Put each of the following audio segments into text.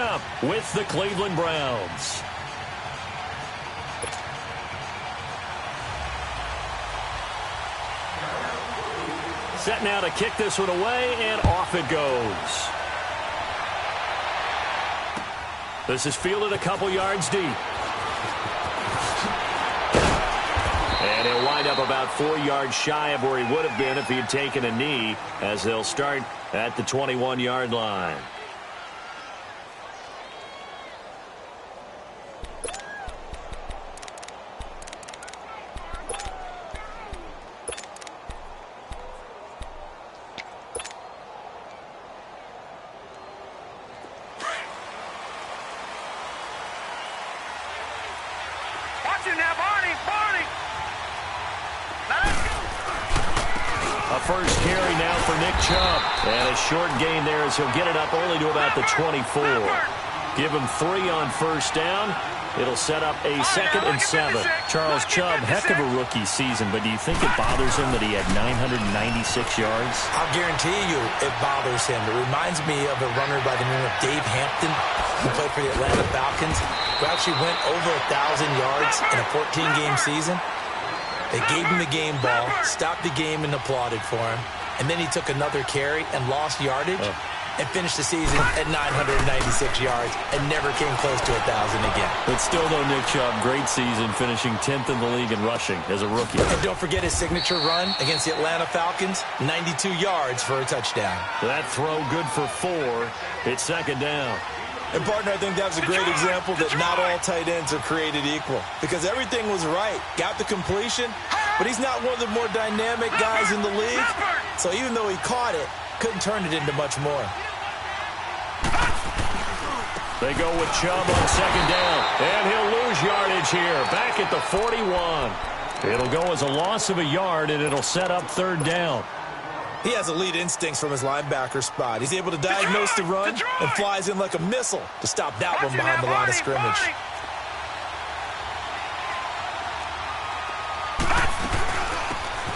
up with the Cleveland Browns. Set now to kick this one away, and off it goes. This is fielded a couple yards deep. And he'll wind up about 4 yards shy of where he would have been if he had taken a knee, as they'll start at the 21-yard line. First carry now for Nick Chubb. And a short gain there as he'll get it up only to about the 24. Give him 3 on first down. It'll set up a 2nd and 7. Charles Chubb, heck of a rookie season, but do you think it bothers him that he had 996 yards? I'll guarantee you it bothers him. It reminds me of a runner by the name of Dave Hampton, who played for the Atlanta Falcons, who actually went over 1,000 yards in a 14-game season. They gave him the game ball, stopped the game and applauded for him. And then he took another carry and lost yardage and finished the season at 996 yards and never came close to 1,000 again. But still, though, Nick Chubb, great season, finishing 10th in the league in rushing as a rookie. And don't forget his signature run against the Atlanta Falcons, 92 yards for a touchdown. That throw good for 4. It's 2nd down. And, partner, I think that was a great example that not all tight ends are created equal. Because everything was right. Got the completion, but he's not one of the more dynamic guys in the league. So even though he caught it, couldn't turn it into much more. They go with Chubb on 2nd down. And he'll lose yardage here. Back at the 41. It'll go as a loss of a yard, and it'll set up 3rd down. He has elite instincts from his linebacker spot. He's able to diagnose the run and flies in like a missile to stop that one behind the line of scrimmage.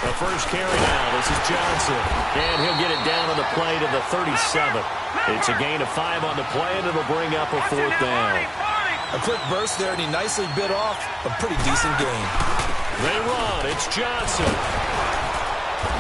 The first carry now. This is Johnson. And he'll get it down on the play to the 37. It's a gain of 5 on the play, and it'll bring up a 4th down. A quick burst there, and he nicely bit off a pretty decent gain. They run. It's Johnson.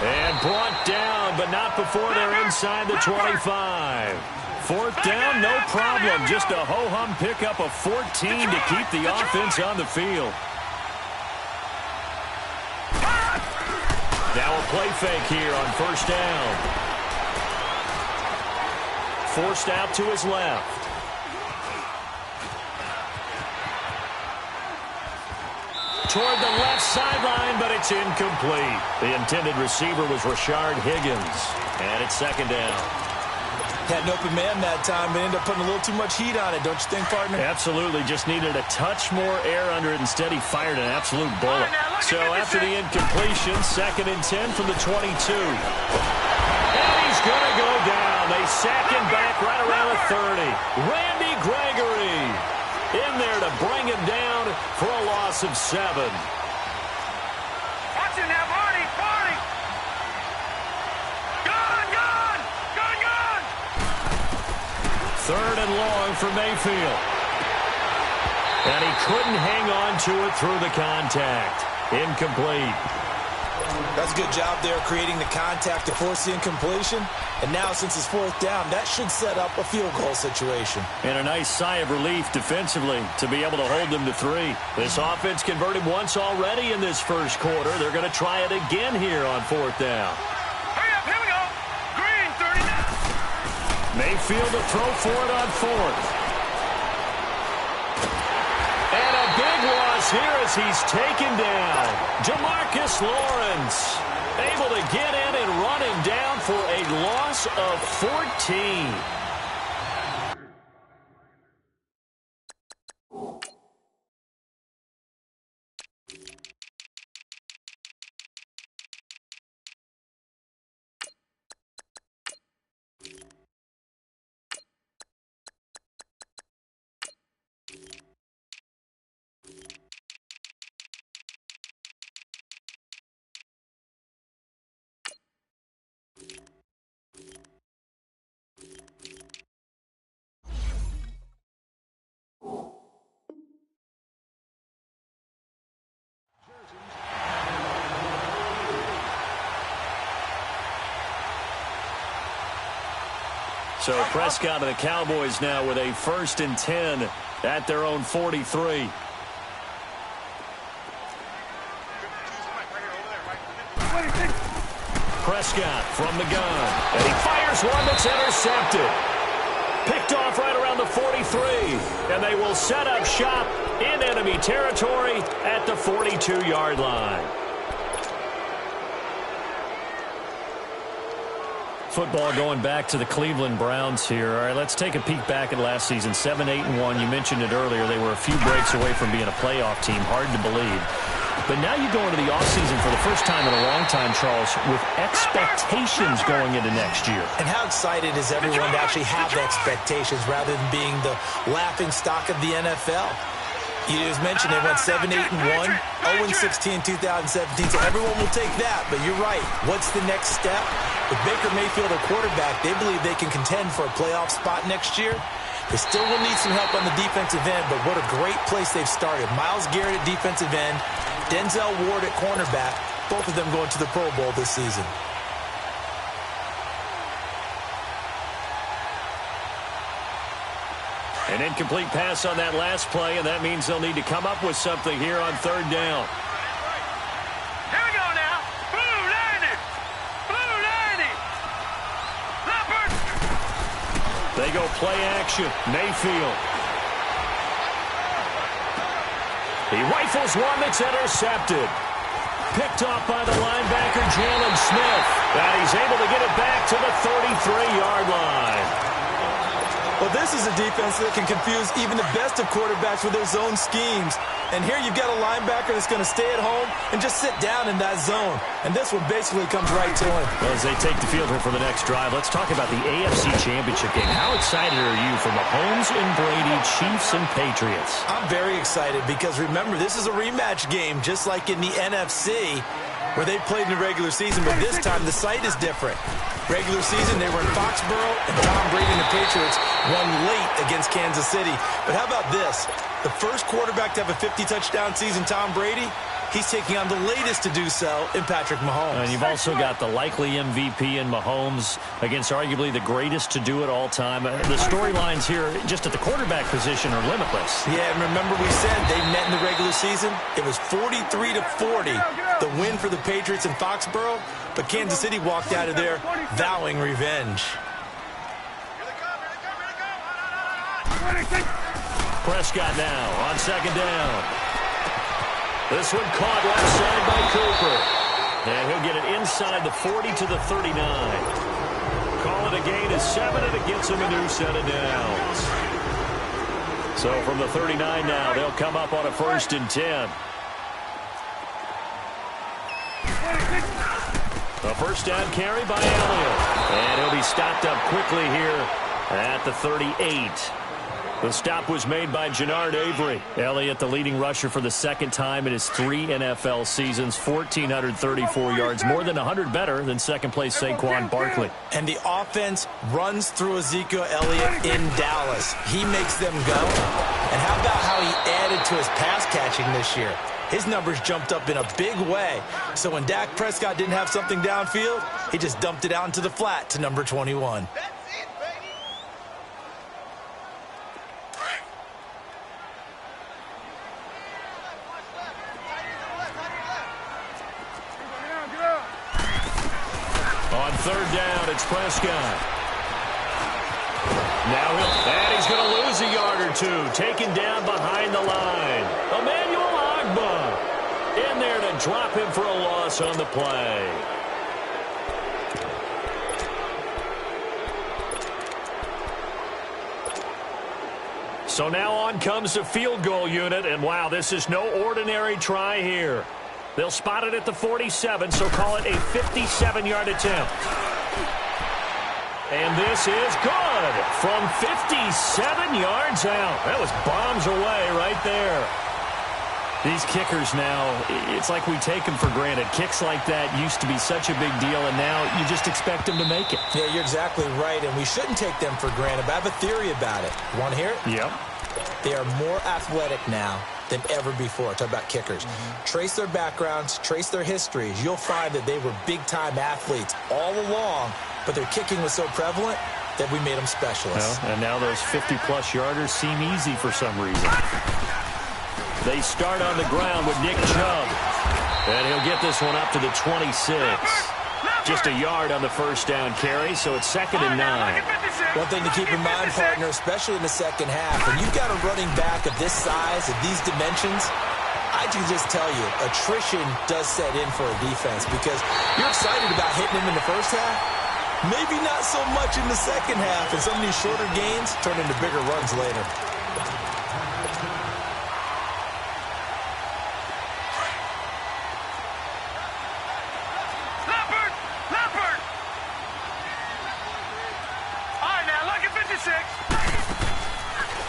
And brought down, but not before they're inside the 25. 4th down, no problem. Just a ho-hum pickup of 14 to keep the offense on the field. Now a play fake here on 1st down. Forced out to his left. Toward the left sideline, but it's incomplete. The intended receiver was Rashard Higgins. And it's 2nd down. Had an open man that time, but ended up putting a little too much heat on it, don't you think, partner? Absolutely. Just needed a touch more air under it. Instead, he fired an absolute bullet. So after the incompletion, 2nd and 10 from the 22. And he's going to go down. They sack him back right around the 30. Randy Gregory in there to bring him down for a loss of 7. Watch it now, Barney! Barney! Gone! 3rd and long for Mayfield. And he couldn't hang on to it through the contact. Incomplete. That's a good job there creating the contact to force the incompletion. And now, since it's 4th down, that should set up a field goal situation. And a nice sigh of relief defensively to be able to hold them to 3. This offense converted once already in this first quarter. They're going to try it again here on 4th down. Hurry up, here we go. Green, 39. Mayfield to throw for it on 4th. And a big loss here as he's taken down. Jamarcus Lawrence able to get in and run him down for a loss of 14. So Prescott and the Cowboys now with a 1st and 10 at their own 43. Prescott from the gun. And he fires one that's intercepted. Picked off right around the 43. And they will set up shop in enemy territory at the 42-yard line. Football going back to the Cleveland Browns here. All right, let's take a peek back at last season. 7-8-1. You mentioned it earlier. They were a few breaks away from being a playoff team. Hard to believe. But now you go into the offseason for the first time in a long time, Charles, with expectations going into next year. And how excited is everyone to actually have the expectations rather than being the laughing stock of the NFL? You just mentioned they went 7-8-1, 0-16 in 2017, so everyone will take that. But you're right. What's the next step? With Baker Mayfield, their quarterback, they believe they can contend for a playoff spot next year. They still will need some help on the defensive end, but what a great place they've started. Myles Garrett at defensive end, Denzel Ward at cornerback, both of them going to the Pro Bowl this season. An incomplete pass on that last play, and that means they'll need to come up with something here on 3rd down. Here we go now. Blue 90. Blue 90. Leopard. They go play action. Mayfield. He rifles one that's intercepted. Picked off by the linebacker, Jalen Smith. And he's able to get it back to the 33-yard line. Well, this is a defense that can confuse even the best of quarterbacks with their zone schemes. And here you've got a linebacker that's going to stay at home and just sit down in that zone. And this one basically comes right to him. Well, as they take the field here for the next drive, let's talk about the AFC Championship game. How excited are you for Mahomes and Brady, Chiefs and Patriots? I'm very excited because, remember, this is a rematch game, just like in the NFC, where they played in the regular season, but this time the site is different. Regular season, they were in Foxborough, and Tom Brady and the Patriots won late against Kansas City. But how about this? The first quarterback to have a 50-touchdown season, Tom Brady, he's taking on the latest to do so in Patrick Mahomes. And you've also got the likely MVP in Mahomes against arguably the greatest to do it all time. The storylines here just at the quarterback position are limitless. Yeah, and remember we said they met in the regular season? It was 43-40, the win for the Patriots in Foxborough, but Kansas City walked out of there vowing revenge. Prescott now on 2nd down. This one caught left side by Cooper. And he'll get it inside the 40 to the 39. Call it a gain of 7, and it gets him a new set of downs. So from the 39 now, they'll come up on a 1st and 10. A 1st down carry by Elliott. And he'll be stopped up quickly here at the 38. The stop was made by Jannard Avery. Elliott, the leading rusher for the 2nd time in his 3 NFL seasons, 1,434 yards, more than 100 better than 2nd-place Saquon Barkley. And the offense runs through Ezekiel Elliott in Dallas. He makes them go. And how about how he added to his pass catching this year? His numbers jumped up in a big way. So when Dak Prescott didn't have something downfield, he just dumped it out into the flat to number 21. On 3rd down, it's Prescott. Now he's going to lose a yard or two. Taken down behind the line. Emmanuel Ogbah in there to drop him for a loss on the play. So now on comes the field goal unit. And wow, this is no ordinary try here. They'll spot it at the 47, so call it a 57-yard attempt. And this is good from 57 yards out. That was bombs away right there. These kickers now, it's like we take them for granted. Kicks like that used to be such a big deal, and now you just expect them to make it. Yeah, you're exactly right, and we shouldn't take them for granted, but I have a theory about it. You want to hear it? Yep. They are more athletic now than ever before. Talk about kickers. Trace their backgrounds, trace their histories. You'll find that they were big-time athletes all along, but their kicking was so prevalent, that we made them specialists. Well, and now those 50-plus yarders seem easy for some reason. They start on the ground with Nick Chubb. And he'll get this one up to the 26. Just a yard on the first down carry, so it's 2nd and 9. One thing to keep in mind, partner, especially in the second half, when you've got a running back of this size, of these dimensions, I can just tell you, attrition does set in for a defense because you're excited about hitting him in the first half. Maybe not so much in the second half, and some of these shorter gains turn into bigger runs later.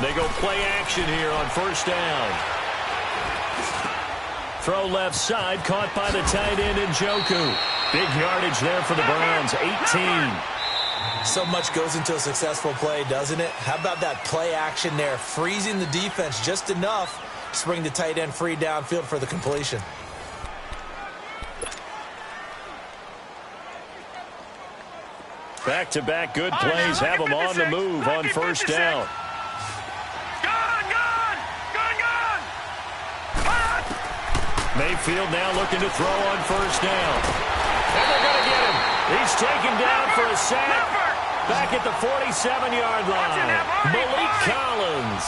They go play action here on first down. Throw left side, caught by the tight end Njoku. Big yardage there for the Browns, 18. So much goes into a successful play, doesn't it? How about that play action there, freezing the defense just enough to bring the tight end free downfield for the completion. Back-to-back good plays have them on the move on first down. Mayfield now looking to throw on first down. And they're going to get him. He's taken down for a sack. Back at the 47-yard line. Malik Collins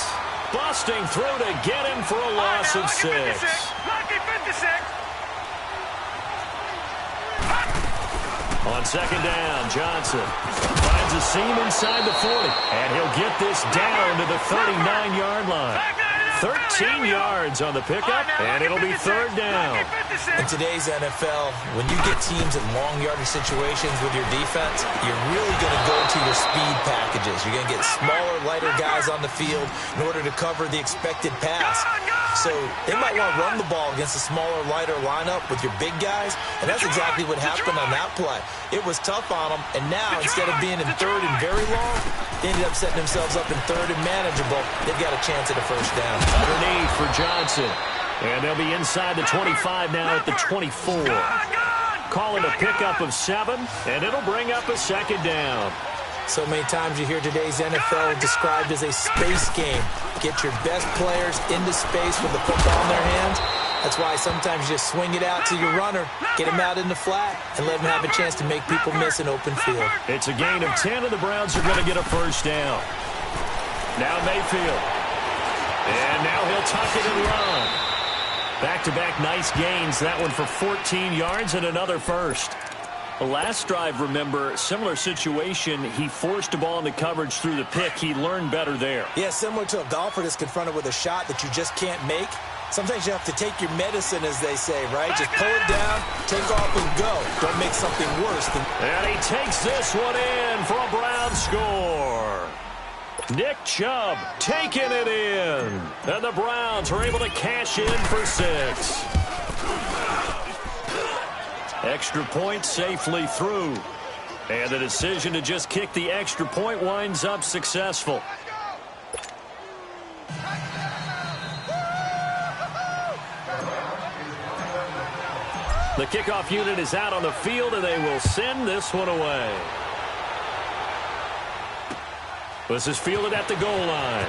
busting through to get him for a loss of 6. On second down, Johnson finds a seam inside the 40. And he'll get this down to the 39-yard line. 13 yards on the pickup, and it'll be third down. In today's NFL, when you get teams in long yardage situations with your defense, you're really going to go to your speed packages. You're going to get smaller, lighter guys on the field in order to cover the expected pass. So they might want to run the ball against a smaller, lighter lineup with your big guys, and that's exactly what happened on that play. It was tough on them, and now instead of being in third and very long, they ended up setting themselves up in third and manageable. They've got a chance at a first down. Underneath for Johnson. And they'll be inside the 25 now at the 24. Call it a pickup of 7, and it'll bring up a second down. So many times you hear today's NFL described as a space game. Get your best players into space with the football in their hands. That's why sometimes you just swing it out to your runner, get him out in the flat, and let him have a chance to make people miss an open field. It's a gain of 10, and the Browns are going to get a first down. Now Mayfield. And now he'll tuck it and run. Back-to-back nice gains. That one for 14 yards and another first. The last drive, remember, similar situation. He forced a ball in the coverage through the pick. He learned better there. Yeah, similar to a golfer that's confronted with a shot that you just can't make. Sometimes you have to take your medicine, as they say, right? Just pull it down, take off, and go. Don't make something worse than... And he takes this one in for a Brown score. Nick Chubb taking it in. And the Browns are able to cash in for 6. Extra point safely through. And the decision to just kick the extra point winds up successful. The kickoff unit is out on the field, and they will send this one away. This is fielded at the goal line.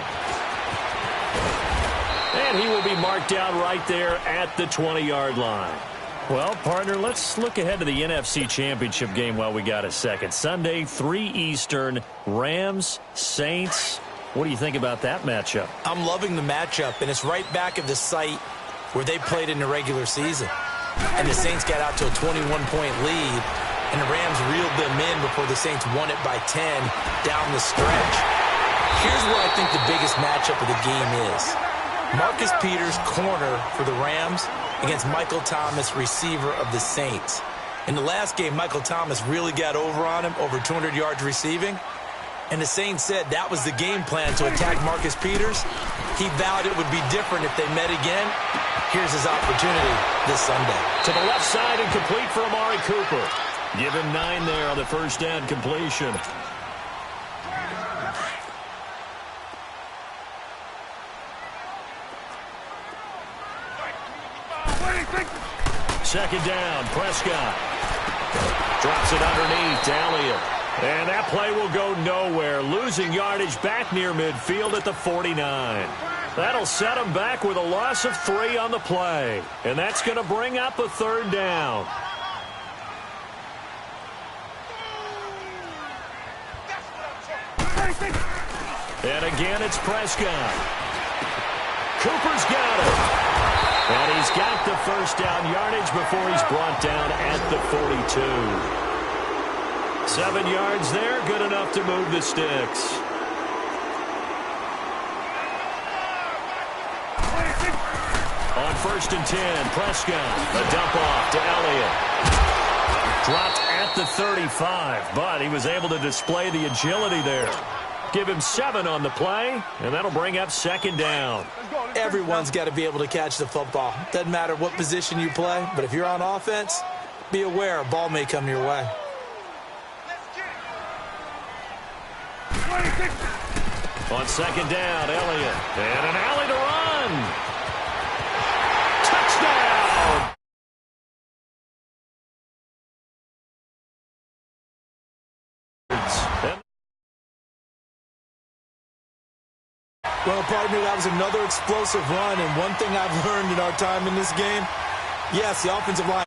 And he will be marked down right there at the 20-yard line. Well, partner, let's look ahead to the NFC Championship game while we got a second. Sunday, 3 Eastern, Rams, Saints. What do you think about that matchup? I'm loving the matchup, and it's right back at the site where they played in the regular season. And the Saints got out to a 21-point lead, and the Rams reeled them in before the Saints won it by 10 down the stretch. Here's what I think the biggest matchup of the game is. Marcus Peters, corner for the Rams, against Michael Thomas, receiver of the Saints. In the last game, Michael Thomas really got over on him, over 200 yards receiving. And the Saints said that was the game plan, to attack Marcus Peters. He vowed it would be different if they met again. Here's his opportunity this Sunday. To the left side and complete for Amari Cooper. Give him 9 there on the first down completion. Second down, Prescott. Drops it underneath to Elliott. And that play will go nowhere, losing yardage back near midfield at the 49. That'll set them back with a loss of 3 on the play. And that's going to bring up a 3rd down. And again, it's Prescott. Cooper's got it. And he's got the first down yardage before he's brought down at the 42. 7 yards there, good enough to move the sticks. On 1st and 10, Prescott, a dump off to Elliott. Dropped at the 35, but he was able to display the agility there. Give him 7 on the play, and that'll bring up 2nd down. Everyone's got to be able to catch the football. Doesn't matter what position you play, but if you're on offense, be aware a ball may come your way. On 2nd down, Elliott. And an alley to run. Touchdown! Well, partner, that was another explosive run, and one thing I've learned in our time in this game, yes, the offensive line